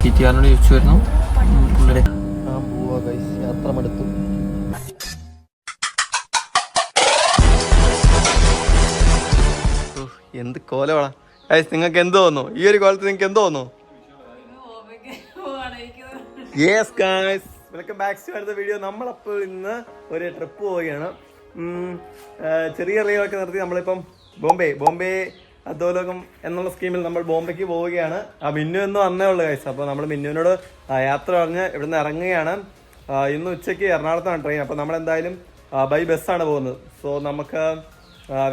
TTRനോട് ചോദിച്ചു വരുന്നു. യാത്ര മടുത്തു. എന്ത് കോലമാണ് ഗൈസ്. നിങ്ങൾക്ക് എന്ത് തോന്നുന്നു? ഈ ഒരു കോലത്തിൽ നിങ്ങൾക്ക് എന്ത് തോന്നുന്നു? Yes guys, welcome back to അടുത്ത വീഡിയോ. നമ്മളപ്പോൾ ഇന്ന് ഒരു ട്രിപ്പ് പോവുകയാണ്. ചെറിയ റീലൊക്കെ നിർത്തി നമ്മളിപ്പം ബോംബെ അധോലോകം എന്നുള്ള സ്കീമിൽ നമ്മൾ ബോംബെക്ക് പോവുകയാണ്. മിന്നു എന്ന് വന്നേ ഉള്ളു ഗൈസ്. അപ്പോൾ നമ്മൾ മിന്നുവിനോട് യാത്ര പറഞ്ഞ് ഇവിടുന്ന് ഇറങ്ങുകയാണ്. ഇന്ന് ഉച്ചയ്ക്ക് എറണാകുളത്താണ് ട്രെയിൻ. അപ്പോൾ നമ്മളെന്തായാലും ബൈ ബസ്സാണ് പോകുന്നത്. സോ നമുക്ക്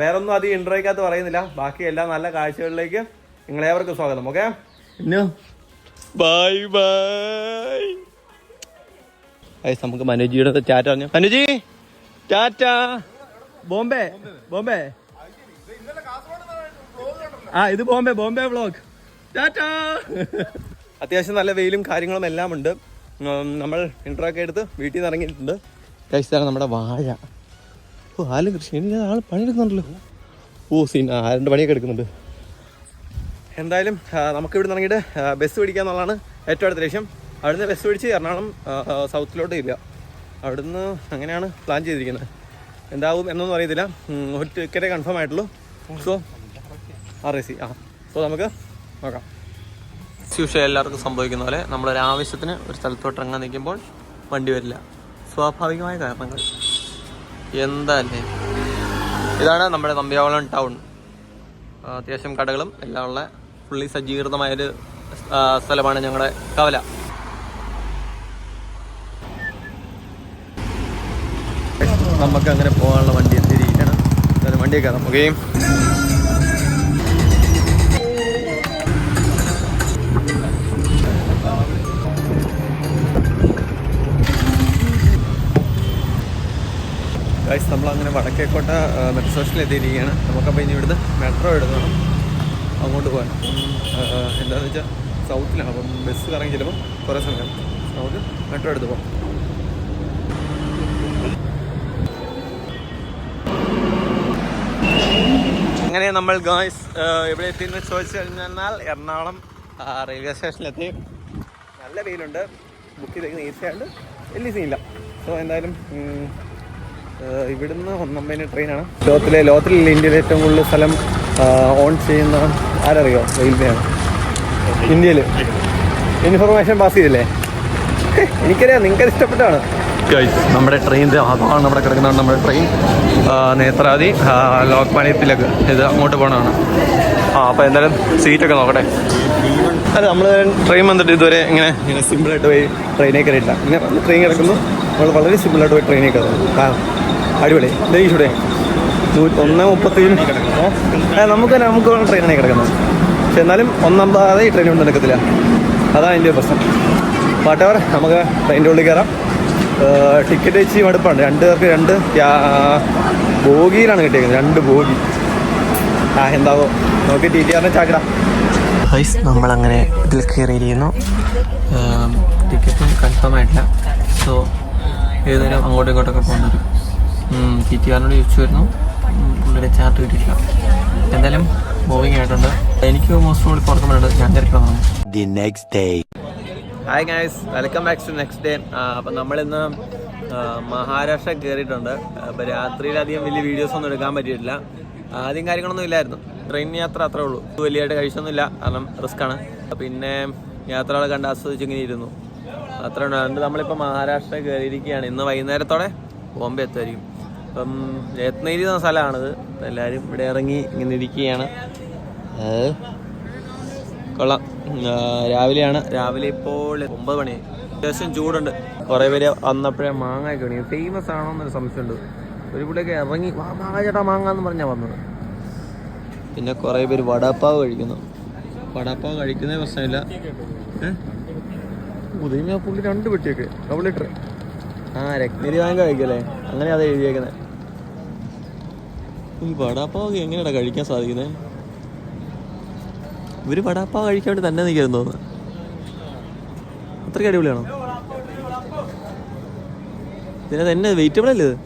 വേറൊന്നും അധികം ഇൻട്രോയ്ക്കകത്ത് പറയുന്നില്ല. ബാക്കി എല്ലാ നല്ല കാഴ്ചകളിലേക്ക് നിങ്ങളേവർക്കും സ്വാഗതം. Okay, bye bye guys. നമുക്ക് മനുജിയുടെ ടാറ്റ പറഞ്ഞു. മനുജി ടാറ്റ. ബോംബെ ഇത് ബോംബെ വ്ളോഗ്. ടാറ്റ. അത്യാവശ്യം നല്ല വെയിലും കാര്യങ്ങളും എല്ലാം ഉണ്ട്. നമ്മൾ ഇൻട്രോ ഒക്കെ എടുത്ത് വീട്ടിൽ നിന്ന് ഇറങ്ങിയിട്ടുണ്ട്. കഴിച്ചാണ് നമ്മുടെ വാഴ. ആലും കൃഷി ആൾ പണിയെടുക്കുന്നുണ്ടല്ലോ. സീൻ ആരുടെ പണിയൊക്കെ എടുക്കുന്നുണ്ട്. എന്തായാലും നമുക്ക് ഇവിടെ നിന്ന് ഇറങ്ങിയിട്ട് ബസ് പിടിക്കാന്നുള്ളതാണ് ഏറ്റവും അടുത്ത ലക്ഷ്യം. അവിടുന്ന് ബസ് പിടിച്ച് എറണാകുളം സൗത്തിലോട്ട് ഇല്ല. അവിടുന്ന് അങ്ങനെയാണ് പ്ലാൻ ചെയ്തിരിക്കുന്നത്. എന്താവും എന്നൊന്നും അറിയത്തില്ല. ഒരു ടിക്കറ്റേ കൺഫേം ആയിട്ടുള്ളൂ. സോ RAC സോ നമുക്ക് നോക്കാം. യൂഷ്വലി എല്ലാവർക്കും സംഭവിക്കുന്ന പോലെ നമ്മളൊരാവശ്യത്തിന് ഒരു സ്ഥലത്തോട്ട് ഇറങ്ങാൻ നിൽക്കുമ്പോൾ വണ്ടി വരില്ല. സ്വാഭാവികമായ കാരണങ്ങൾ എന്താല്ലേ. ഇതാണ് നമ്മുടെ നമ്പ്യാവളം ടൗൺ. അത്യാവശ്യം കടകളും എല്ലാം ഉള്ള ഫുള്ളി സജ്ജീകൃതമായൊരു സ്ഥലമാണ് ഞങ്ങളുടെ കവല. നമുക്ക് അങ്ങനെ പോകാനുള്ള വണ്ടി എത്തിയിരിക്കുകയാണ്. വണ്ടിയൊക്കെ നമുക്ക് നമ്മളങ്ങനെ വടക്കേക്കോട്ട മെട്രോ സ്റ്റേഷനിൽ എത്തിയിരിക്കുകയാണ്. നമുക്കപ്പോൾ ഇനി ഇവിടുന്ന് മെട്രോ എടുക്കണം, അങ്ങോട്ട് പോകാൻ. എന്താണെന്ന് വെച്ചാൽ സൗത്തിലാണ്. അപ്പം ബസ് കറങ്ങി ചിലപ്പം കുറേ സമയം നമുക്ക് മെട്രോ എടുത്ത് പോകാം. അങ്ങനെ നമ്മൾ ഗായ്സ് എവിടെ എത്തിയെന്ന് ചോദിച്ചു കഴിഞ്ഞാൽ എറണാകുളം റെയിൽവേ സ്റ്റേഷനിലെത്തി. നല്ല വെയിലുണ്ട്. ബുക്ക് ചെയ്തേക്കുന്ന AC ആയതുകൊണ്ട് വലിയ സീനില്ല. സോ എന്തായാലും ഇവിടുന്ന് 1:50 ട്രെയിനാണ്. ലോകത്തിലല്ല ഇന്ത്യയിൽ ഏറ്റവും കൂടുതൽ സ്ഥലം ഓൺ ചെയ്യുന്ന ആരറിയോ? റെയിൽവേയാണ് ഇന്ത്യയിൽ. ഇൻഫർമേഷൻ പാസ് ചെയ്തില്ലേ? എനിക്കറിയാം, നിങ്ങൾക്കത് ഇഷ്ടപ്പെട്ടാണ്. നമ്മുടെ ട്രെയിനിൻ്റെ അതാണ് നമ്മുടെ കിടക്കുന്നതാണ്. നമ്മുടെ ട്രെയിൻ നേത്രാവതി ലോക്മാന്യത്തിലേക്ക് ഇത് അങ്ങോട്ട് പോകണതാണ്. അപ്പോൾ എന്തായാലും സീറ്റൊക്കെ നോക്കട്ടെ. അല്ല, നമ്മൾ ട്രെയിൻ വന്നിട്ട് ഇതുവരെ ഇങ്ങനെ സിമ്പിളായിട്ട് പോയി ട്രെയിനേ കയറിയിട്ടില്ല. ഇങ്ങനെ ട്രെയിൻ കിടക്കുന്നു, നമ്മൾ വളരെ സിമ്പിളായിട്ട് പോയി ട്രെയിനേ കയറുന്നു. അടിപൊളി. ഇവിടെ 1:37 നമുക്ക് ട്രെയിനാണ് കിടക്കുന്നത്. പക്ഷെ എന്നാലും 1:50 ഈ ട്രെയിൻ കൊണ്ട് നിൽക്കത്തില്ല. അതാണ് എൻ്റെ പ്രശ്നം. വാട്ടവർ, നമുക്ക് ട്രെയിനിൻ്റെ ഉള്ളിൽ കയറാം. ടിക്കറ്റ് വെച്ച് മടുപ്പാണ്. 2 പേർക്ക് 2 ബോഗിയിലാണ് കിട്ടിയേക്കുന്നത്. 2 ബോഗി. എന്താവോ നോക്കി TTRനെ ചാക്കിടാം. നമ്മളങ്ങനെ ഇതിൽ കയറിയിരിക്കുന്നു. ടിക്കറ്റും കൺഫേം ആയിട്ടില്ല. സോ ഏതായാലും അങ്ങോട്ടും ഇങ്ങോട്ടൊക്കെ പോകുന്നത്. TTRനോട് ചോദിച്ചു വരുന്നു. പുള്ളിയുടെ ചാർട്ട് കിട്ടിയിട്ടില്ല. എന്തായാലും മൂവിങ് ആയിട്ടുണ്ട്. എനിക്ക് മോസ്റ്റ് ഓഫ് പുറത്തുണ്ട്. ഞാൻ കയറിക്കണം. Hi guys, welcome back to next day. അപ്പം നമ്മളിന്ന് മഹാരാഷ്ട്ര കയറിയിട്ടുണ്ട്. അപ്പോൾ രാത്രിയിലധികം വലിയ വീഡിയോസ് ഒന്നും എടുക്കാൻ പറ്റിയിട്ടില്ല. ആദ്യം കാര്യങ്ങളൊന്നും ഇല്ലായിരുന്നു. ട്രെയിൻ യാത്ര അത്രേ ഉള്ളൂ. വലിയതായിട്ട് കഴിച്ചൊന്നുമില്ല, കാരണം റിസ്ക്കാണ്. പിന്നെ യാത്രകൾ കണ്ട് ആസ്വദിച്ചിങ്ങനെ ഇരുന്നു. അത്ര ഉണ്ട്. നമ്മളിപ്പോൾ മഹാരാഷ്ട്ര കയറിയിരിക്കുകയാണ്. ഇന്ന് വൈകുന്നേരത്തോടെ ബോംബെ എത്തുമായിരിക്കും. അപ്പം രത്നഗിരി എന്ന സ്ഥലമാണിത്. എല്ലാവരും ഇവിടെ ഇറങ്ങി ഇങ്ങനെ ഇരിക്കുകയാണ്. കൊള്ളാം. രാവിലെയാണ്. രാവിലെ ഇപ്പോൾ 9 മണി. അത്യാവശ്യം ചൂടുണ്ട്. കുറേ പേര് വന്നപ്പോഴേ മാങ്ങയൊക്കെ വേണി. ഫേമസ് ആണോ എന്നൊരു സംശയമുണ്ട്. ഒരു പുള്ളിയൊക്കെ ഇറങ്ങി മാങ്ങ ചേട്ടാ മാങ്ങ എന്ന് പറഞ്ഞാൽ വന്നത്. പിന്നെ കുറേ പേര് വടാപ്പാവ് കഴിക്കുന്നു. വടാപ്പാവ് കഴിക്കുന്നേ പ്രശ്നമില്ല. ഉദയമ പുള്ളി 2 പെട്ടിയൊക്കെ ഡബിൾ ലിറ്റർ. രത്നഗിരി വാങ്ങ കഴിക്കല്ലേ, അങ്ങനെ അത് എഴുതിയേക്കുന്നത്. ഈ വടാപ്പാവ് എങ്ങനെയാണ് കഴിക്കാൻ സാധിക്കുന്നത്? ഇവർ വടാപ്പാവ് കഴിക്കാൻ വേണ്ടി തന്നെ നിൽക്കാമെന്ന് തോന്നുന്നു. അത്രയ്ക്ക് അടിപൊളിയാണോ? പിന്നെ തന്നെ വെജിറ്റബിൾ അല്ലേ ഇത്?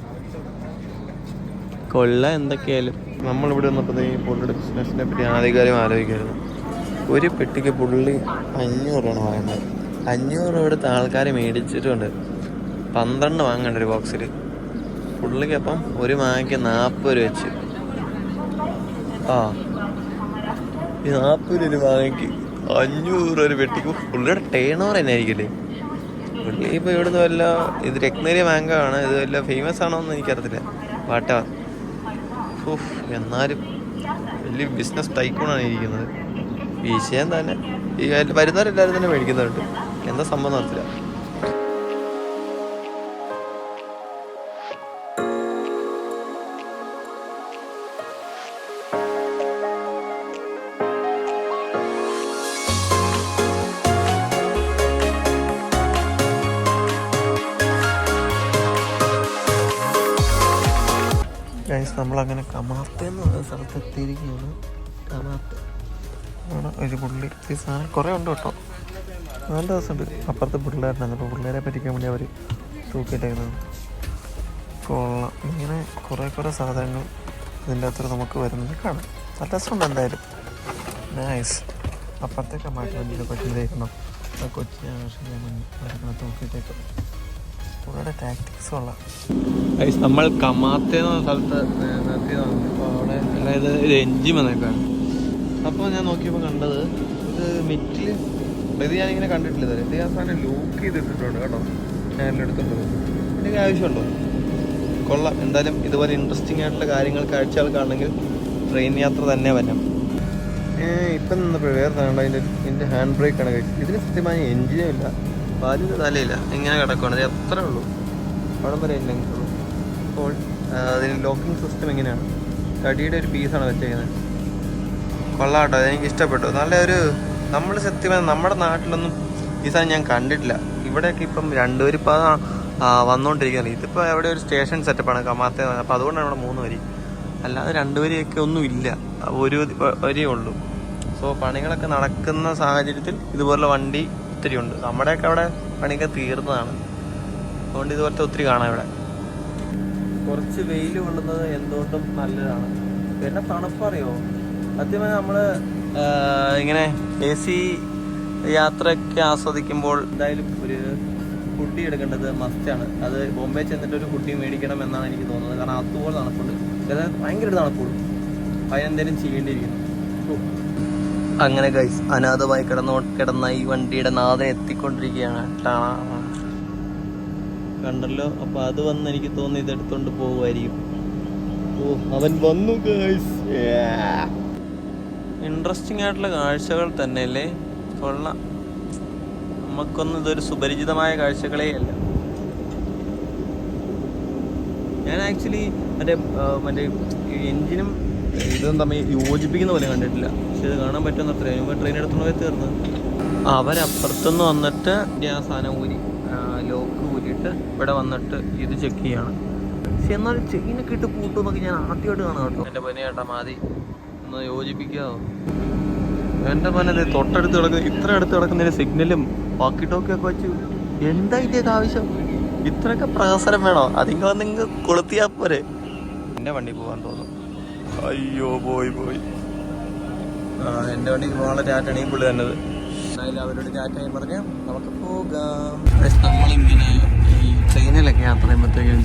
കൊള്ള എന്തൊക്കെയായാലും. നമ്മളിവിടെ വന്നപ്പോൾ ഈ പൊള്ളിയുടെ ബിസിനസ്സിനെ പറ്റി ആധികാരികം ആലോചിക്കായിരുന്നു. ഒരു പെട്ടിക്ക് പുള്ളി 500 രൂപയാണ് പറയുന്നത്. 500 രൂപ എടുത്ത് ആൾക്കാരെ മേടിച്ചിട്ടുണ്ട്. 12 വാങ്ങണ്ട ഒരു ബോക്സിൽ. പുള്ളിക്കപ്പം ഒരു മാങ്ങയ്ക്ക് 40 രൂപ വെച്ച്. ഈ 40 രൂപ മാങ്ങയ്ക്ക് 500 രൂപ ഒരു പെട്ടിക്ക്. പുള്ളിയുടെ ടേൺ ഓവർ തന്നെ ആയിരിക്കില്ലേ? പുള്ളി ഇപ്പോൾ ഇവിടുന്ന് വല്ല ഇത് രത്നേരിയ മാങ്ക ആണ്, ഇത് വല്ല ഫേമസ് ആണോ എന്ന് എനിക്കറിയത്തില്ല. വാട്ട എന്നാലും വലിയ ബിസിനസ് ടൈക്കൂണാണ് ഇരിക്കുന്നത്. വിഷയം തന്നെ ഈ വരുന്നവരെല്ലാവരും തന്നെ മേടിക്കുന്നുണ്ട്. എന്താ സംഭവം നടത്തില്ല. നമ്മളങ്ങനെ കമാത്ത എന്ന് പറയുന്ന സ്ഥലത്ത് എത്തിയിരിക്കുകയാണ്. കമാത്ത ആണ് ഒരു പുള്ളി. ഈ സാധനം കുറേ ഉണ്ട് കേട്ടോ, നല്ല ദിവസമുണ്ട്. അപ്പുറത്ത് പിള്ളേരുണ്ടായിരുന്നു, അപ്പോൾ പിള്ളേരെ പറ്റിക്കാൻ വേണ്ടി അവർ തൂക്കിയിട്ടേക്കുന്നത്. കൊള്ളാം. ഇങ്ങനെ കുറേ സാധനങ്ങൾ ഇതിൻ്റെ അകത്ത് നമുക്ക് വരുന്നത് കാണാം. നല്ല രസമുണ്ട് എന്തായാലും. നൈസ്. അപ്പുറത്തേക്ക് മാറ്റി വണ്ടിയിൽ പറ്റിയിരിക്കണം. ആ കൊച്ചി ആകർഷിക്കാൻ വേണ്ടി തൂക്കിയിട്ടേക്കും. പുള്ളിയുടെ ടാക്ടിക്സ് കൊള്ളാം. നമ്മൾ കമാത്ത എന്ന സ്ഥലത്ത് നിർത്തിയതാണ്. അപ്പോൾ അവിടെ അതായത് ഇത് എൻജിൻ വന്നേക്കാണ്. അപ്പോൾ ഞാൻ നോക്കിയപ്പോൾ കണ്ടത് ഇത് മിറ്റിൽ ഇത് ഞാനിങ്ങനെ കണ്ടിട്ടില്ല. ഇത് ഞാൻ സാധനം ലോക്ക് ചെയ്തിട്ടിട്ടുണ്ട് കേട്ടോ. ഞാൻ എൻ്റെ അടുത്തുണ്ട്. എനിക്ക് ആവശ്യമുണ്ടോ? കൊള്ളാം. എന്തായാലും ഇതുപോലെ ഇൻട്രസ്റ്റിംഗ് ആയിട്ടുള്ള കാര്യങ്ങൾ കാഴ്ചകൾക്കാണെങ്കിൽ ട്രെയിൻ യാത്ര തന്നെ വരാം. ഇപ്പം നിന്നപ്പോൾ വേറെ താണ്ട് ഇതിൻ്റെ ഹാൻഡ് ബ്രേക്കാണ് കഴിച്ചത്. ഇതിന് സത്യമായ എൻജിനും ഇല്ല, പാലിന് തലയില്ല, ഇങ്ങനെ കിടക്കുകയാണ്. അത് എത്ര ഉള്ളൂ, അവിടെ വരെ ഇല്ലെങ്കിലുള്ളൂ. അപ്പോൾ അതിന് ലോക്കിംഗ് സിസ്റ്റം എങ്ങനെയാണ്? തടിയുടെ ഒരു പീസാണ് വെച്ചേക്കുന്നത്. കൊള്ളാട്ടോ, അതെനിക്ക് ഇഷ്ടപ്പെട്ടു. നല്ലൊരു നമ്മൾ സത്യമായി നമ്മുടെ നാട്ടിലൊന്നും ഈ സാധനം ഞാൻ കണ്ടിട്ടില്ല. ഇവിടെയൊക്കെ ഇപ്പം 2 വരി ഇപ്പോൾ വന്നുകൊണ്ടിരിക്കുന്നത്. ഇതിപ്പോൾ എവിടെ ഒരു സ്റ്റേഷൻ സെറ്റപ്പാണ് കമാത്ത. അപ്പോൾ അതുകൊണ്ടാണ് ഇവിടെ 3 വരി, അല്ലാതെ 2 വരിയൊക്കെ ഒന്നും ഇല്ല, 1 വരിയേ ഉള്ളൂ. സോ പണികളൊക്കെ നടക്കുന്ന സാഹചര്യത്തിൽ ഇതുപോലെ വണ്ടി ഒത്തിരി ഉണ്ട്. നമ്മുടെയൊക്കെ അവിടെ പണിയൊക്കെ തീർന്നതാണ്. അതുകൊണ്ട് ഇതുപോലത്തെ ഒത്തിരി കാണാം ഇവിടെ. കുറച്ച് വെയിൽ കൊള്ളുന്നത് എന്തുകൊണ്ടും നല്ലതാണ്. പിന്നെ തണുപ്പറിയോ, സത്യമായി നമ്മൾ ഇങ്ങനെ AC യാത്രയൊക്കെ ആസ്വദിക്കുമ്പോൾ എന്തായാലും ഒരു ഹുഡി എടുക്കേണ്ടത് മസ്റ്റാണ്. അത് ബോംബെ ചെന്നിട്ട് ഒരു ഹുഡി മേടിക്കണം എന്നാണ് എനിക്ക് തോന്നുന്നത്. കാരണം അതുപോലെ തണുപ്പുണ്ട്, അതായത് ഭയങ്കര തണുപ്പുള്ളൂ. അതിനെന്തെങ്കിലും ചെയ്യേണ്ടിയിരിക്കുന്നു. അങ്ങനെ ഗൈസ്, അനാഥമായി കിടന്ന ഈ വണ്ടിയുടെ നാഥൻ എത്തിക്കൊണ്ടിരിക്കുകയാണ്. കണ്ടല്ലോ. അപ്പൊ അത് വന്ന് എനിക്ക് തോന്നി ഇതെടുത്തോണ്ട് പോകുമായിരിക്കും. അവൻ വന്നു ഗൈസ്. ഇൻട്രസ്റ്റിംഗ് ആയിട്ടുള്ള കാഴ്ചകൾ തന്നെയല്ലേ? കൊള്ളാം. നമുക്കൊന്നും ഇതൊരു സുപരിചിതമായ കാഴ്ചകളേ അല്ല. ഞാൻ ആക്ച്വലി മറ്റേ എൻജിനും ഇതും തമ്മിൽ യോജിപ്പിക്കുന്ന പോലെ കണ്ടിട്ടില്ല. പക്ഷെ ഇത് കാണാൻ പറ്റുന്ന അത്രയും ട്രെയിൻ എടുത്തുകൊണ്ട് പോയി തീർന്ന്. അവരപ്പുറത്തുനിന്ന് വന്നിട്ട് ആ സാധനം ഊരി ലോക്ക് ഊരിയിട്ട് ഇവിടെ വന്നിട്ട് ഇത് ചെക്ക് ചെയ്യാണ്. പക്ഷെ എന്നാൽ ചെയിനൊക്കെ ഇട്ട് പൂട്ടുമെന്നൊക്കെ ഞാൻ ആദ്യമായിട്ട് കാണാം കേട്ടോ. എൻ്റെ പനി ചേട്ടാ മാതി ഒന്ന് യോജിപ്പിക്കാമോ? എൻ്റെ പനത് തൊട്ടടുത്ത് കിടക്കുന്ന, ഇത്ര അടുത്ത് കിടക്കുന്നതിന് സിഗ്നലും വാക്കി ടോക്കിയൊക്കെ വെച്ച് എന്താ ഇതിൻ്റെയൊക്കെ ആവശ്യം? ഇത്രയൊക്കെ പ്രഹസനം വേണോ? അതിങ്ങ വന്നിങ്ങ് കൊളുത്തിയാൽ പോരെ. എൻ്റെ വണ്ടി പോകാൻ തോന്നുന്നു. അയ്യോ പോയി എൻ്റെ വണ്ടിക്ക് പോകാനുള്ള ടാറ്റാണ് ഈ പുള്ളി തന്നത്. എന്നാലും അവരോട് ടാറ്റായി പറഞ്ഞാൽ നമുക്ക് പോകാം. നമ്മളിങ്ങനെ ഈ ട്രെയിനിലൊക്കെ യാത്ര ചെയ്യുമ്പോഴത്തേക്കും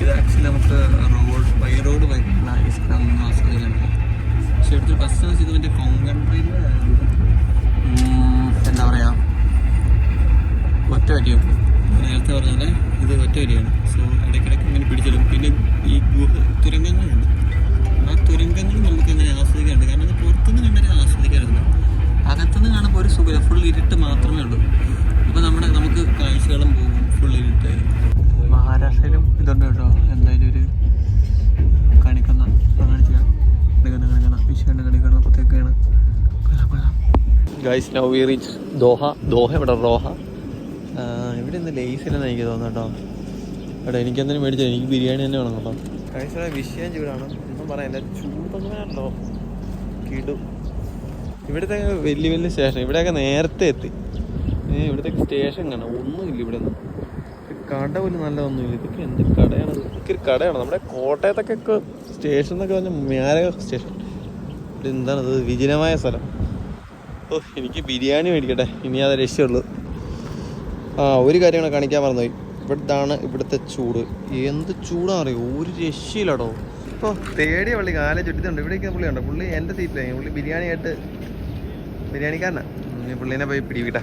ഇത് ആക്ച്വലി നമുക്ക് റോഡ് ബൈക്കുള്ള ഇഷ്ടമൊന്നും ആസ്വദിക്കാൻ പറ്റും. പക്ഷെ എടുത്ത് ബസ് വെച്ചത് മറ്റേ കൊങ്കൺ ട്രെയിൻ എന്താ പറയുക, ഒറ്റ വരിയും നേരത്തെ പറഞ്ഞാൽ ഇത് ഒറ്റ വരിയാണ്. സോ ഇടയ്ക്കിടയ്ക്ക് ഇങ്ങനെ പിടിച്ചിടും. പിന്നെ ഈ തുരങ്കങ്ങളുണ്ട്, ആ തുരങ്കങ്ങളും നമുക്ക് അങ്ങനെ ആസ്വദിക്കാറുണ്ട്. കാരണം അത് പുറത്തുനിന്ന് കണ്ടാൽ ആസ്വദിക്കാറില്ല, അകത്തുനിന്ന് കാണുമ്പോൾ ഒരു സുഖം. ഫുൾ ഇരുട്ട് മാത്രമേ ഉള്ളൂ. അപ്പോൾ നമുക്ക് കാഴ്ചകളും പോകും, ഫുൾ ഇരുട്ടായി. മഹാരാഷ്ട്രയിലും ഇതുണ്ട് കേട്ടോ. എന്തായാലും ഒരു കാണിക്കുന്ന വിഷയം guys. Now we reach Doha. ഇവിടെ റോഹ. ഇവിടെ ഇന്ന് ലേസിലെന്ന് എനിക്ക് തോന്നുന്നു കേട്ടോ. എടാ എനിക്കെന്തെങ്കിലും മേടിച്ചോ, എനിക്ക് ബിരിയാണി തന്നെ വേണം കേട്ടോ. കഴിച്ച വിഷയം ചൂടാണ്, ഒന്നും പറയാം. എൻ്റെ ചൂടൊന്നുമല്ലോ കിടും. ഇവിടുത്തെ വലിയ സ്റ്റേഷൻ, ഇവിടെയൊക്കെ നേരത്തെ എത്തി. ഇവിടുത്തെ സ്റ്റേഷൻ കാണാം, ഒന്നുമില്ല ഇവിടെ നിന്ന്. കട പോലും നല്ലതൊന്നുമില്ല. ഇതൊക്കെ എന്ത് കടയാണ്? ഇതൊക്കെ ഒരു കടയാണ്. നമ്മുടെ കോട്ടയത്തൊക്കെ സ്റ്റേഷൻ എന്നൊക്കെ പറഞ്ഞാൽ മ്യാരക സ്റ്റേഷൻ. എന്താണത് വിജനമായ സ്ഥലം. ഓ എനിക്ക് ബിരിയാണി മേടിക്കട്ടെ, ഇനി അത് രക്ഷയുള്ളൂ. ഒരു കാര്യം കൂടെ കാണിക്കാൻ മറന്നുപോയി. ഇവിടുത്താണ് ഇവിടുത്തെ ചൂട്. എന്ത് ചൂടാണെന്ന് അറിയോ, ഒരു രക്ഷയില്ലാടോ. ഇപ്പോൾ തേടിയ പുള്ളി കാലം ചുറ്റിട്ടുണ്ട്. ഇവിടേക്ക് പുള്ളിയുണ്ട്, പുള്ളി എൻ്റെ സീറ്റിലായി. പുള്ളി ബിരിയാണിക്കാരനാണ്. പുള്ളീനെ പോയി പിടിവിട്ടെ.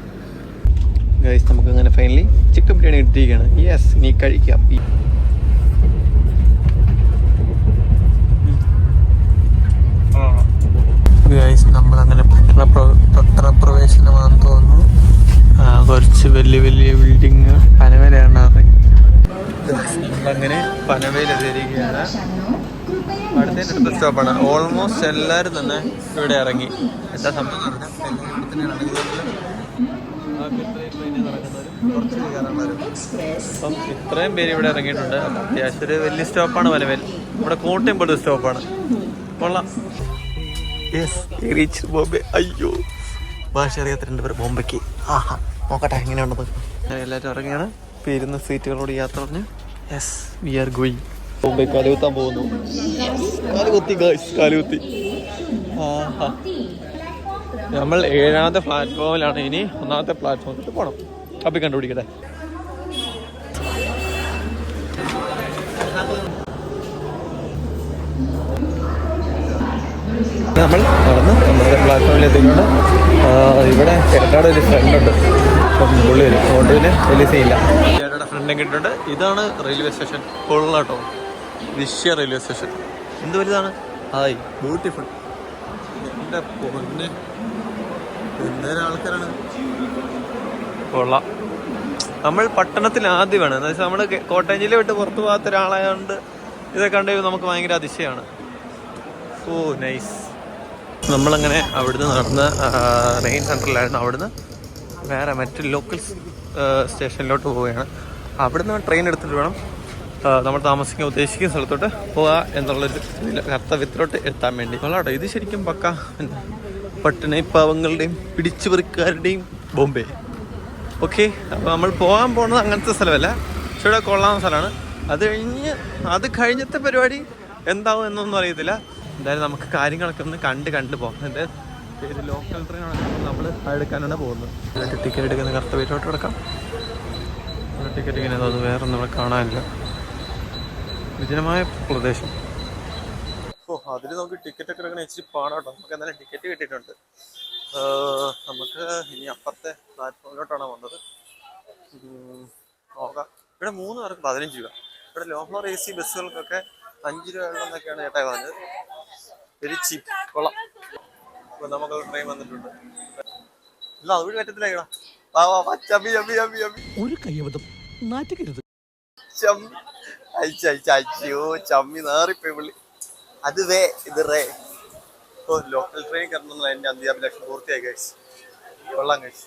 ഗൈസ് നമുക്ക് അങ്ങനെ ഫൈനലി ചിക്കൻ ബിരിയാണി കിട്ടിയിരിക്കുകയാണ്. യെസ്, നീ കഴിക്കാം. ഗൈസ് നമ്മളങ്ങനെ പട്ടണപ്രവേശനമാണെന്ന് തോന്നുന്നു. കുറച്ച് വലിയ വലിയ ബിൽഡിങ് പനവേലാണ്. നമ്മളങ്ങനെ പനവേലെത്തിയിരിക്കുകയാണ്. അടുത്ത സ്റ്റോപ്പാണ്. ഓൾമോസ്റ്റ് എല്ലാവരും തന്നെ ഇവിടെ ഇറങ്ങി. എന്താ സംഭവം എന്ന് പറഞ്ഞാൽ എല്ലാവരും അപ്പം ഇത്രയും പേര് ഇവിടെ ഇറങ്ങിയിട്ടുണ്ട്. അപ്പം അത്യാവശ്യം ഒരു വലിയ സ്റ്റോപ്പാണ് പനവേൽ. ഇവിടെ കോട്ടയം പോലൊരു സ്റ്റോപ്പാണ്. കൊള്ളാം. ബോംബെ. അയ്യോ, ഭാഷ അറിയാത്ത പേര് ബോംബെക്ക്. നോക്കട്ടെ എങ്ങനെയുള്ളത്. എല്ലാവരും ഇറങ്ങിയാണ്. പേരുന്ന സീറ്റുകളോട് യാത്ര പറഞ്ഞ് yes we are going. Bombay കാലുകുത്താൻ പോകുന്നു. കാലുകുത്തി. നമ്മൾ 7ാമത്തെ പ്ലാറ്റ്ഫോമിലാണ്. ഇനി 1ാമത്തെ പ്ലാറ്റ്ഫോമിൽ പോകണം. അപ്പം കണ്ടുപിടിക്കട്ടെ. നമ്മൾ നടന്ന് നമ്മുടെ പ്ലാറ്റ്ഫോമിൽ എത്തിക്കൊണ്ട് ഇവിടെ ചേട്ടാടെ ഒരു ഫ്രണ്ടുണ്ട്. അപ്പം പുള്ളി വരും. അതുകൊണ്ട് പിന്നെ വലിയ സീനില്ല. ചേട്ടാടെ ഫ്രണ്ടും കിട്ടിയിട്ടുണ്ട്. ഇതാണ് റെയിൽവേ സ്റ്റേഷൻ. കൊള്ളാട്ടോ, വിശ്യ റെയിൽവേ സ്റ്റേഷൻ. എന്ത് വലുതാണ്. Hi, beautiful. എൻ്റെ പൊന്നെ, എന്തേരം ആൾക്കാരാണ്. കൊള്ളാം. നമ്മൾ പട്ടണത്തിൽ ആദ്യമാണ്. എന്ന് വെച്ചാൽ നമ്മൾ കോട്ടയം ജില്ല വിട്ട് പുറത്തു പോകാത്ത ഒരാളായതുകൊണ്ട് ഇതൊക്കെ കണ്ടുകഴിയുമ്പോൾ നമുക്ക് ഭയങ്കര അതിശയമാണ്. ഓ നൈസ്. നമ്മളങ്ങനെ അവിടുന്ന് നടന്ന് റെയിൻ സെൻറ്ററിലായിരുന്നു. അവിടുന്ന് വേറെ മറ്റൊരു ലോക്കൽ സ്റ്റേഷനിലോട്ട് പോവുകയാണ്. അവിടുന്ന് ട്രെയിൻ എടുത്തിട്ട് വേണം നമ്മൾ താമസിക്കാൻ ഉദ്ദേശിക്കുന്ന സ്ഥലത്തോട്ട് പോവുക എന്നുള്ളൊരു കർത്തവ്യത്തിലോട്ട് എത്താൻ വേണ്ടി. കൊള്ളാട്ടോ, ഇത് ശരിക്കും പക്ക പട്ടിണിപ്പാവങ്ങളുടെയും പിടിച്ചുപറിക്കാരുടെയും ബോംബെ. ഓക്കെ, അപ്പോൾ നമ്മൾ പോകാൻ പോകുന്നത് അങ്ങനത്തെ സ്ഥലമല്ല. പക്ഷേ ഇവിടെ കൊള്ളാവുന്ന സ്ഥലമാണ്. അത് കഴിഞ്ഞത്തെ പരിപാടി എന്താവും എന്നൊന്നും അറിയത്തില്ല. എന്തായാലും നമുക്ക് കാര്യങ്ങളൊക്കെ ഒന്ന് കണ്ട് പോകാം. എൻ്റെ പേര് ലോക്കൽ ട്രെയിനാണ്. നമ്മൾ എടുക്കാനാണ് പോകുന്നത്. ടിക്കറ്റ് എടുക്കുന്ന കർത്തവ്യത്തിലോട്ട് എടുക്കാം. ടിക്കറ്റ് ഇങ്ങനെ അത് വേറെ ഒന്നും ഇവിടെ കാണാനില്ല. വിജനമായ പ്രദേശം. അതിൽ നമുക്ക് ടിക്കറ്റൊക്കെ എടുക്കണ ഇച്ചിരി പാടാട്ടോ. നമുക്ക് എന്തായാലും ടിക്കറ്റ് കിട്ടിയിട്ടുണ്ട്. നമുക്ക് ഇനി അപ്പുറത്തെ പ്ലാറ്റ്ഫോമിലോട്ടാണ് വന്നത്. നോക്കാം. ഇവിടെ 3 പേർക്ക് 15 രൂപ. ഇവിടെ ലോ ഫ്ലോർ AC ബസ്സുകൾക്കൊക്കെ 5 രൂപ എന്നൊക്കെയാണ് ചേട്ടാ പറഞ്ഞത്. Very cheap. കൊള്ളാം. ഇപ്പൊ നമുക്ക് ട്രെയിൻ വന്നിട്ടുണ്ട്. ഇല്ല, അതുവഴി പറ്റത്തില്ല. ഒരു കയ്യബദ്ധം നാറ്റിക്കരുത്. അയ്യോ, ചമ്മി നാറിപ്പോയി പുള്ളി. അത് വേ ഇത് റേ. ലോക്കൽ ട്രെയിൻ കയറണമെന്നുള്ള എൻ്റെ അന്ത്യാഭിലാഷം പൂർത്തിയായി കഴിച്ചു. കൊള്ളാം കഴിച്ചു.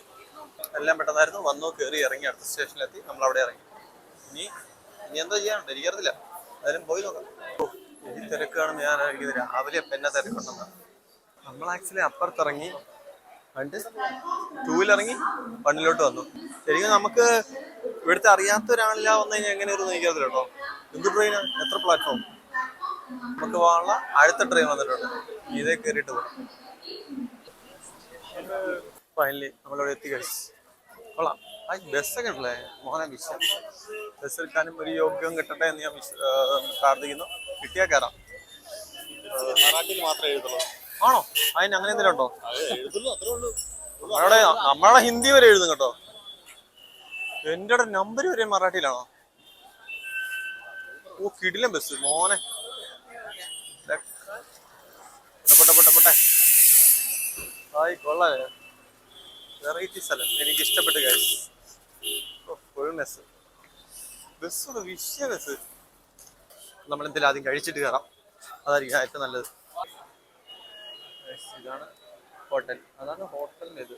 എല്ലാം പെട്ടെന്നായിരുന്നു. വന്നു, കയറി, ഇറങ്ങി. അടുത്ത സ്റ്റേഷനിലെത്തി. നമ്മളവിടെ ഇറങ്ങി. ഇനി എന്താ ചെയ്യാനുണ്ട് എനിക്കറിയത്തില്ല. അതിലും പോയി നോക്കാം. ഈ തിരക്ക് കാണുമ്പോൾ ഞാൻ ആയിരിക്കുന്നത് രാവിലെ എന്നെ തിരക്കുണ്ടെന്ന്. നമ്മൾ ആക്ച്വലി അപ്പുറത്തിറങ്ങി കണ്ട് 2-വീലറിറങ്ങി 1-ലോട്ട് വന്നു. ശരിക്കും നമുക്ക് ഇവിടുത്തെ അറിയാത്ത ഒരാളില്ല വന്നു കഴിഞ്ഞാൽ എങ്ങനെ ഒരു എനിക്കറിയില്ല കേട്ടോ. എന്ത് ട്രെയിനാണ്, എത്ര പ്ലാറ്റ്ഫോം. നമുക്ക് പോകാനുള്ള അടുത്ത ട്രെയിൻ വന്നിട്ടുണ്ട്. ഇതേ കയറിയിട്ട് പോകും. ഫൈനലി നമ്മളിവിടെ എത്തി കഴിച്ചു. കൊള്ളാം. ബസ്സൊക്കെ ഉണ്ടല്ലേ മോഹന ബീച്ച്. ബസ് എടുക്കാനും ഒരു യോഗ്യം കിട്ടട്ടെ എന്ന് ഞാൻ പ്രാർത്ഥിക്കുന്നു. കിട്ടിയാൽ കയറാം. മറാഠിയിൽ മാത്രമേ എഴുതുള്ളൂ. ആണോ? അതിന് അങ്ങനെ എന്തെങ്കിലും ഉണ്ടോ? നമ്മളവിടെ ഹിന്ദി വരെ എഴുതും കേട്ടോ. എൻ്റെ നമ്പർ വരെ മറാഠിയിലാണോ? ഓ, കിടിലൻ ബസ് മോനെ. പൊട്ടെ ആയി. കൊള്ളാല്ലേ, വെറൈറ്റി സ്ഥലം. എനിക്ക് ഇഷ്ടപ്പെട്ട് കഴിച്ചു. Full mess. ബസ് വിഷയ ബസ്. നമ്മളെന്തെങ്കിലും ആദ്യം കഴിച്ചിട്ട് കയറാം. അതായിരിക്കും ഏറ്റവും നല്ലത്. ഇതാണ് ഹോട്ടൽ. അതാണ് ഹോട്ടലിൻ്റെ ഇത്.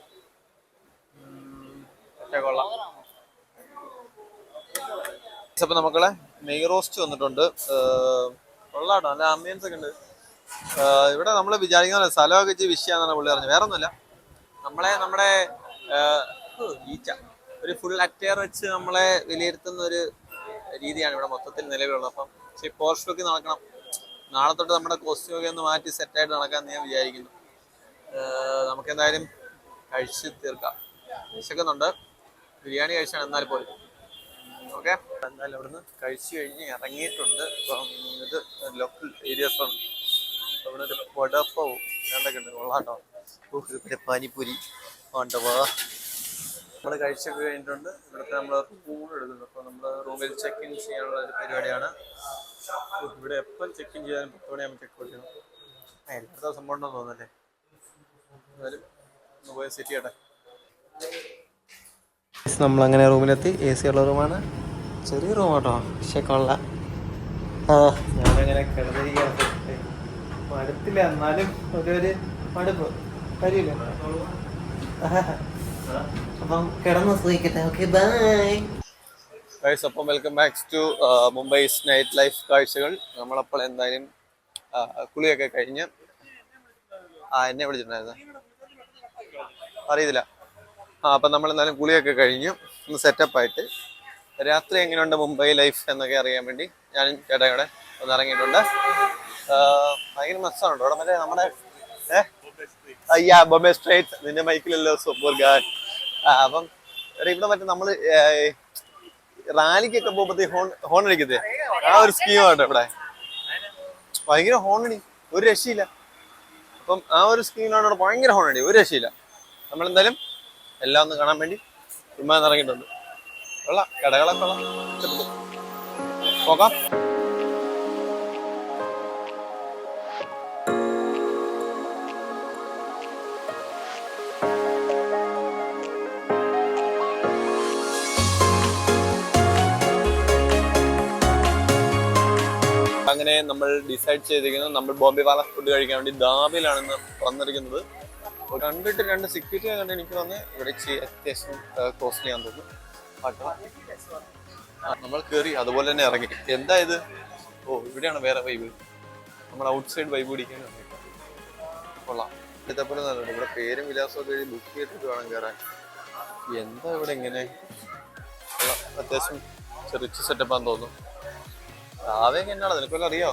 കൊള്ളാം. അപ്പം നമുക്കുള്ള നെയ് റോസ്റ്റ് വന്നിട്ടുണ്ട്. കൊള്ളാട്ടോ, നല്ല ആംബിയൻസ് ഒക്കെ ഉണ്ട്. ഇവിടെ നമ്മൾ വിചാരിക്കുന്ന സ്ഥലമൊക്കെ ഇച്ചിരി വിഷയമാണെന്നാണ് പുള്ളി പറഞ്ഞത്. വേറെ ഒന്നുമില്ല, നമ്മുടെ ഈച്ച ഒരു ഫുൾ അറ്റയർ വെച്ച് നമ്മളെ വിലയിരുത്തുന്ന ഒരു രീതിയാണ് ഇവിടെ മൊത്തത്തിൽ നിലവിലുള്ളത്. അപ്പം പോർഷനൊക്കെ നടക്കണം. നാളെ തൊട്ട് നമ്മുടെ കോസ്റ്റ്യൂമൊക്കെ ഒന്ന് മാറ്റി സെറ്റായിട്ട് നടക്കാമെന്ന് ഞാൻ വിചാരിക്കുന്നു. നമുക്ക് എന്തായാലും കഴിച്ച് തീർക്കാം. വിശക്കുന്നുണ്ട്, ബിരിയാണി കഴിച്ചാണ് എന്നാൽ പോലും. ഓക്കെ, എന്തായാലും അവിടുന്ന് കഴിച്ചു കഴിഞ്ഞ് ഇറങ്ങിയിട്ടുണ്ട്. ഇപ്പം ഇത് ലോക്കൽ ഏരിയാസാണ്. അവിടെ ഒരു വടപ്പവും എന്തൊക്കെ ഉണ്ട്, കൊള്ളാട്ടോ. പിന്നെ പാനിപ്പൂരി വേണ്ടവാ. നമ്മൾ കഴിച്ചൊക്കെ കഴിഞ്ഞിട്ടുണ്ട്. ഇവിടുത്തെ നമ്മൾ റൂം എടുക്കുന്നു. അപ്പോൾ നമ്മൾ റൂമിൽ ചെക്ക് ഇൻ ചെയ്യാനുള്ള ഒരു പരിപാടിയാണ്. ഇവിടെ എപ്പം ചെക്ക് ഇൻ ചെയ്യാനും 10 മണിയാകുമ്പോൾ ചെക്ക് ഔട്ട് ചെയ്യണം. എല്ലായിടത്തും സംഭവം ഉണ്ടെന്ന് തോന്നുന്നല്ലേ. എന്നാലും ഒന്ന് പോയി സെറ്റ് ചെയ്യട്ടെ. നമ്മളങ്ങനെ റൂമിലെത്തി. AC ഉള്ള റൂമാണ്, ചെറിയ റൂം കേട്ടോ, പക്ഷേ കൊള്ളാം. ഞാനങ്ങനെ കിടന്നിരിക്കുകയാണ്. മടുത്തില്ല, എന്നാലും ഒരു മടുപ്പ് കാര്യമില്ല. അപ്പം കിടന്ന് സൂഹിക്കട്ടെ. Okay, bye. അപ്പം welcome back to Mumbai's night life കാഴ്ചകൾ. നമ്മളപ്പോൾ എന്തായാലും കുളിയൊക്കെ കഴിഞ്ഞ് എന്നെ വിളിച്ചിട്ടുണ്ടായിരുന്നു, അറിയത്തില്ല. അപ്പം നമ്മൾ എന്തായാലും കുളിയൊക്കെ കഴിഞ്ഞ് ഒന്ന് സെറ്റപ്പായിട്ട് രാത്രി എങ്ങനെയുണ്ട് മുംബൈ ലൈഫ് എന്നൊക്കെ അറിയാൻ വേണ്ടി ഞാനും ചേട്ടായിവിടെ ഒന്ന് ഇറങ്ങിയിട്ടുണ്ട്. ഭയങ്കര മസ്സാണ് ഇവിടെ. മറ്റേ നമ്മുടെ അയ്യാ ബോംബെ സ്ട്രേറ്റ്, നിന്റെ മൈക്കിലല്ലോ സൂപ്പർ ഗാൻ. അപ്പം ഇവിടെ മറ്റേ നമ്മള് റാലിക്കൊക്കെ പോകുമ്പോഴത്തേക്ക് ഹോൺ അടിക്കത്തേ, ആ ഒരു സ്കീമാണ് ഇവിടെ. ഭയങ്കര ഹോൺ അടി, ഒരു രക്ഷയില്ല. അപ്പം ആ ഒരു സ്കീമിലാണ് ഇവിടെ ഭയങ്കര ഹോൺ അടി, ഒരു രക്ഷയില്ല. നമ്മളെന്തായാലും എല്ലാം ഒന്ന് കാണാൻ വേണ്ടി ചുമ്മാ ഇറങ്ങിയിട്ടുണ്ട്. കൊള്ളാം, കടകളൊക്കെ കൊള്ളാം, പോകാം. അങ്ങനെ നമ്മൾ ഡിസൈഡ് ചെയ്തിരിക്കുന്നത് നമ്മൾ ബോംബെ വാല ഫുഡ് കഴിക്കാൻ വേണ്ടി ദാബിലാണെന്ന് വന്നിരിക്കുന്നത്. കണ്ടിട്ട് 2 സെക്യൂരിറ്റി കണ്ട് എനിക്ക് തോന്നുന്നു ഇവിടെ അത്യാവശ്യം കോസ്റ്റ്ലി ആണെന്ന് തോന്നുന്നു. നമ്മൾ കയറി അതുപോലെ തന്നെ ഇറങ്ങി. എന്താ ഇത്? ഇവിടെയാണ് വേറെ വൈബ്. നമ്മൾ ഔട്ട് സൈഡ് വൈബ് പിടിക്കാൻ കൊള്ളാം. ഇതേപോലെ നല്ലത്. ഇവിടെ പേരും വിലാസവും ഒക്കെ ബുക്ക് ചെയ്തിട്ട് വേണം കയറാൻ. എന്താ ഇവിടെ ഇങ്ങനെ അത്യാവശ്യം റിച്ച് സെറ്റപ്പാന്ന് തോന്നുന്നു. ആവേഗം എന്നാണ്, നിനക്കൊല്ലാം അറിയോ?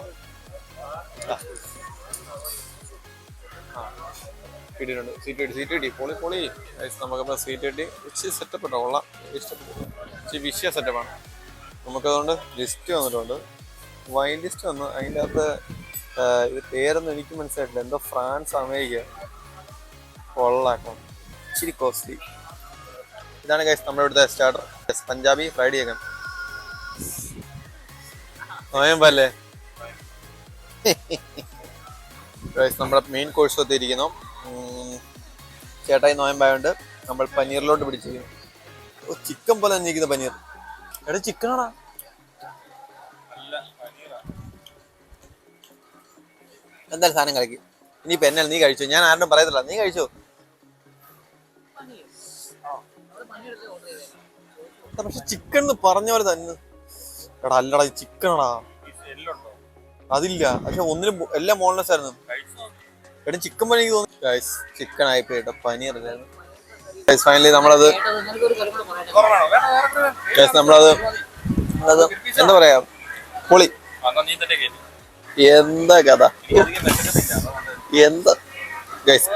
കിട്ടിയിട്ടുണ്ട്. സീറ്റ് കിട്ടി, പൊളി പൊളി. നമുക്കപ്പോൾ സീറ്റ് കിട്ടി. ഇച്ചിരി സെറ്റപ്പ് ഉണ്ടോ, കൊള്ളാം, ഇഷ്ടപ്പെട്ടു. ഇച്ചിരി വിഷയ സെറ്റപ്പാണ്. നമുക്കതുകൊണ്ട് ലിസ്റ്റ് വന്നിട്ടുണ്ട്, വൈൻ ലിസ്റ്റ് വന്നു. അതിൻ്റെ അകത്ത് ഇത് പേരൊന്നും എനിക്ക് മനസ്സിലായിട്ടില്ല, എന്തോ ഫ്രാൻസ് അമേരിക്ക. കൊള്ളാട്ടോ, ഇച്ചിരി കോസ്റ്റ്ലി. ഇതാണ് ഗൈസ് നമ്മുടെ ഇവിടുത്തെ സ്റ്റാർട്ടർ, പഞ്ചാബി ഫ്രൈഡ് ചിക്കൻ. നോയമ്പല്ലേ നമ്മുടെ മെയിൻ കോഴ്സ് എത്തിയിരിക്കുന്നു. ചേട്ടായി നോയമ്പായോണ്ട് നമ്മൾ പനീറിലോട്ട് പിടിച്ചിരിക്കുന്നു. ചിക്കൻ പോലെ തന്നിരിക്കുന്ന പനീർ. എടാ ചിക്കനാടാ, എന്തായാലും സാധനം കഴിക്കും. ഇനിയിപ്പോ എന്നാലും നീ കഴിച്ചോ, ഞാൻ ആരോടും പറയത്തില്ല, നീ കഴിച്ചോ. പക്ഷെ ചിക്കൻ എന്ന് പറഞ്ഞ പോലെ തന്നെ. എടാ അല്ലടാ, ചിക്കനാടാ, അതില്ല. പക്ഷെ ഒന്നിനും എല്ലാം മോൺലെസ് ആയിരുന്നു. എടാ ചിക്കൻ പോലെ എനിക്ക് തോന്നി. ഗൈസ് ചിക്കൻ ആയിപ്പോ കേട്ടോ, പനീറില്ലായിരുന്നു. ഗൈസ് ഫൈനലി നമ്മളത് എന്താ പറയാ, പൊളി. എന്താ കഥ, എന്താ ഗൈസ്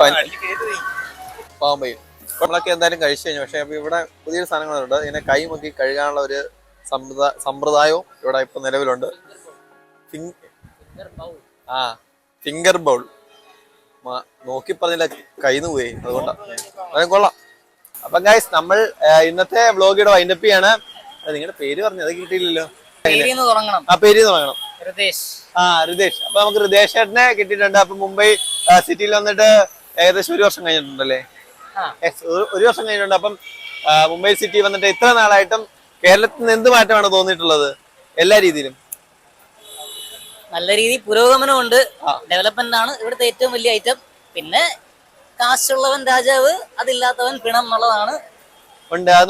പാമ്പയും നമ്മളൊക്കെ എന്തായാലും കഴിച്ചു കഴിഞ്ഞു. പക്ഷെ ഇവിടെ പുതിയൊരു സാധനങ്ങളുണ്ട്. ഇതിനെ കൈ മുക്കി കഴുകാനുള്ള ഒരു സമ്പ്രദായവും ഇവിടെ ഇപ്പൊ നിലവിലുണ്ട്. ഫിംഗർ ബൗൾ നോക്കി പറഞ്ഞില്ല, കയ്യിൽ നിന്ന് പോയി, അതുകൊണ്ടാ. അത് കൊള്ളാം. അപ്പൊ ഗൈസ് നമ്മൾ ഇന്നത്തെ വ്ലോഗിയുടെ വൈൻഡപ്പ് ചെയ്യാണ്. നിങ്ങളുടെ പേര് പറഞ്ഞു, അത് കിട്ടിയില്ലല്ലോ. ആ പേര് തുടങ്ങണം. റിതേഷ്. അപ്പൊ നമുക്ക് റിതേഷ് ചേട്ടനെ കിട്ടിയിട്ടുണ്ട്. അപ്പൊ മുംബൈ സിറ്റിയിൽ വന്നിട്ട് ഏകദേശം 1 വർഷം കഴിഞ്ഞിട്ടുണ്ടല്ലേ? 1 വർഷം കഴിഞ്ഞിട്ടുണ്ട്. അപ്പം മുംബൈ സിറ്റി വന്നിട്ട് ഇത്ര നാളായിട്ടും കേരളത്തിൽ നിന്ന് എന്ത് മാറ്റമാണ് തോന്നിയിട്ടുള്ളത്? എല്ലാ രീതിയിലും നല്ല രീതിയിൽ പുരോഗമനമുണ്ട്, ഡെവലപ്മെന്റ് ആണ് ഇവിടുത്തെ ഏറ്റവും വലിയ ഐറ്റം. പിന്നെ കാശുള്ളവൻ രാജാവ്, അതില്ലാത്തവൻ പിണം എന്നുള്ളതാണ്.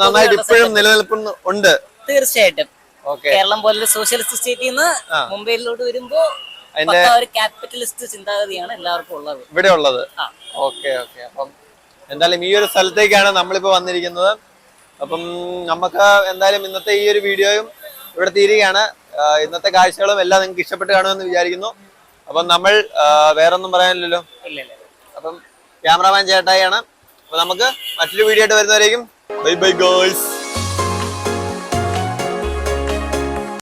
നന്നായിട്ട് ഇപ്പോഴും നിലനിൽപ്പുണ്ട് തീർച്ചയായിട്ടും. കേരളം പോലൊരു സോഷ്യലിസ്റ്റ് സ്റ്റേറ്റിൽ നിന്ന് മുംബൈയിലോട്ട് വരുമ്പോ ഒരു ക്യാപിറ്റലിസ്റ്റ് ചിന്താഗതിയാണ് എല്ലാവർക്കും ഉള്ളത് ഇവിടെ ഉള്ളത്. Okay okay. അപ്പം എന്തായാലും ഈ ഒരു സ്ഥലത്തേക്കാണ് നമ്മളിപ്പോ വന്നിരിക്കുന്നത്. അപ്പം നമുക്ക് എന്തായാലും ഇന്നത്തെ ഈ ഒരു വീഡിയോയും ഇവിടെ തീരുകയാണ്. ഇന്നത്തെ കാഴ്ചകളും എല്ലാം നിങ്ങൾക്ക് ഇഷ്ടപ്പെട്ട് കാണുമെന്ന് വിചാരിക്കുന്നു. അപ്പം നമ്മൾ വേറൊന്നും പറയാനില്ലല്ലോ. ഇല്ല ഇല്ല. അപ്പം ക്യാമറാമാൻ ചേട്ടായിയാണ്. അപ്പൊ നമുക്ക് മറ്റൊരു വീഡിയോ ആയിട്ട് വരുന്നവരേക്കും ബൈ ബൈ ഗേൾസ്.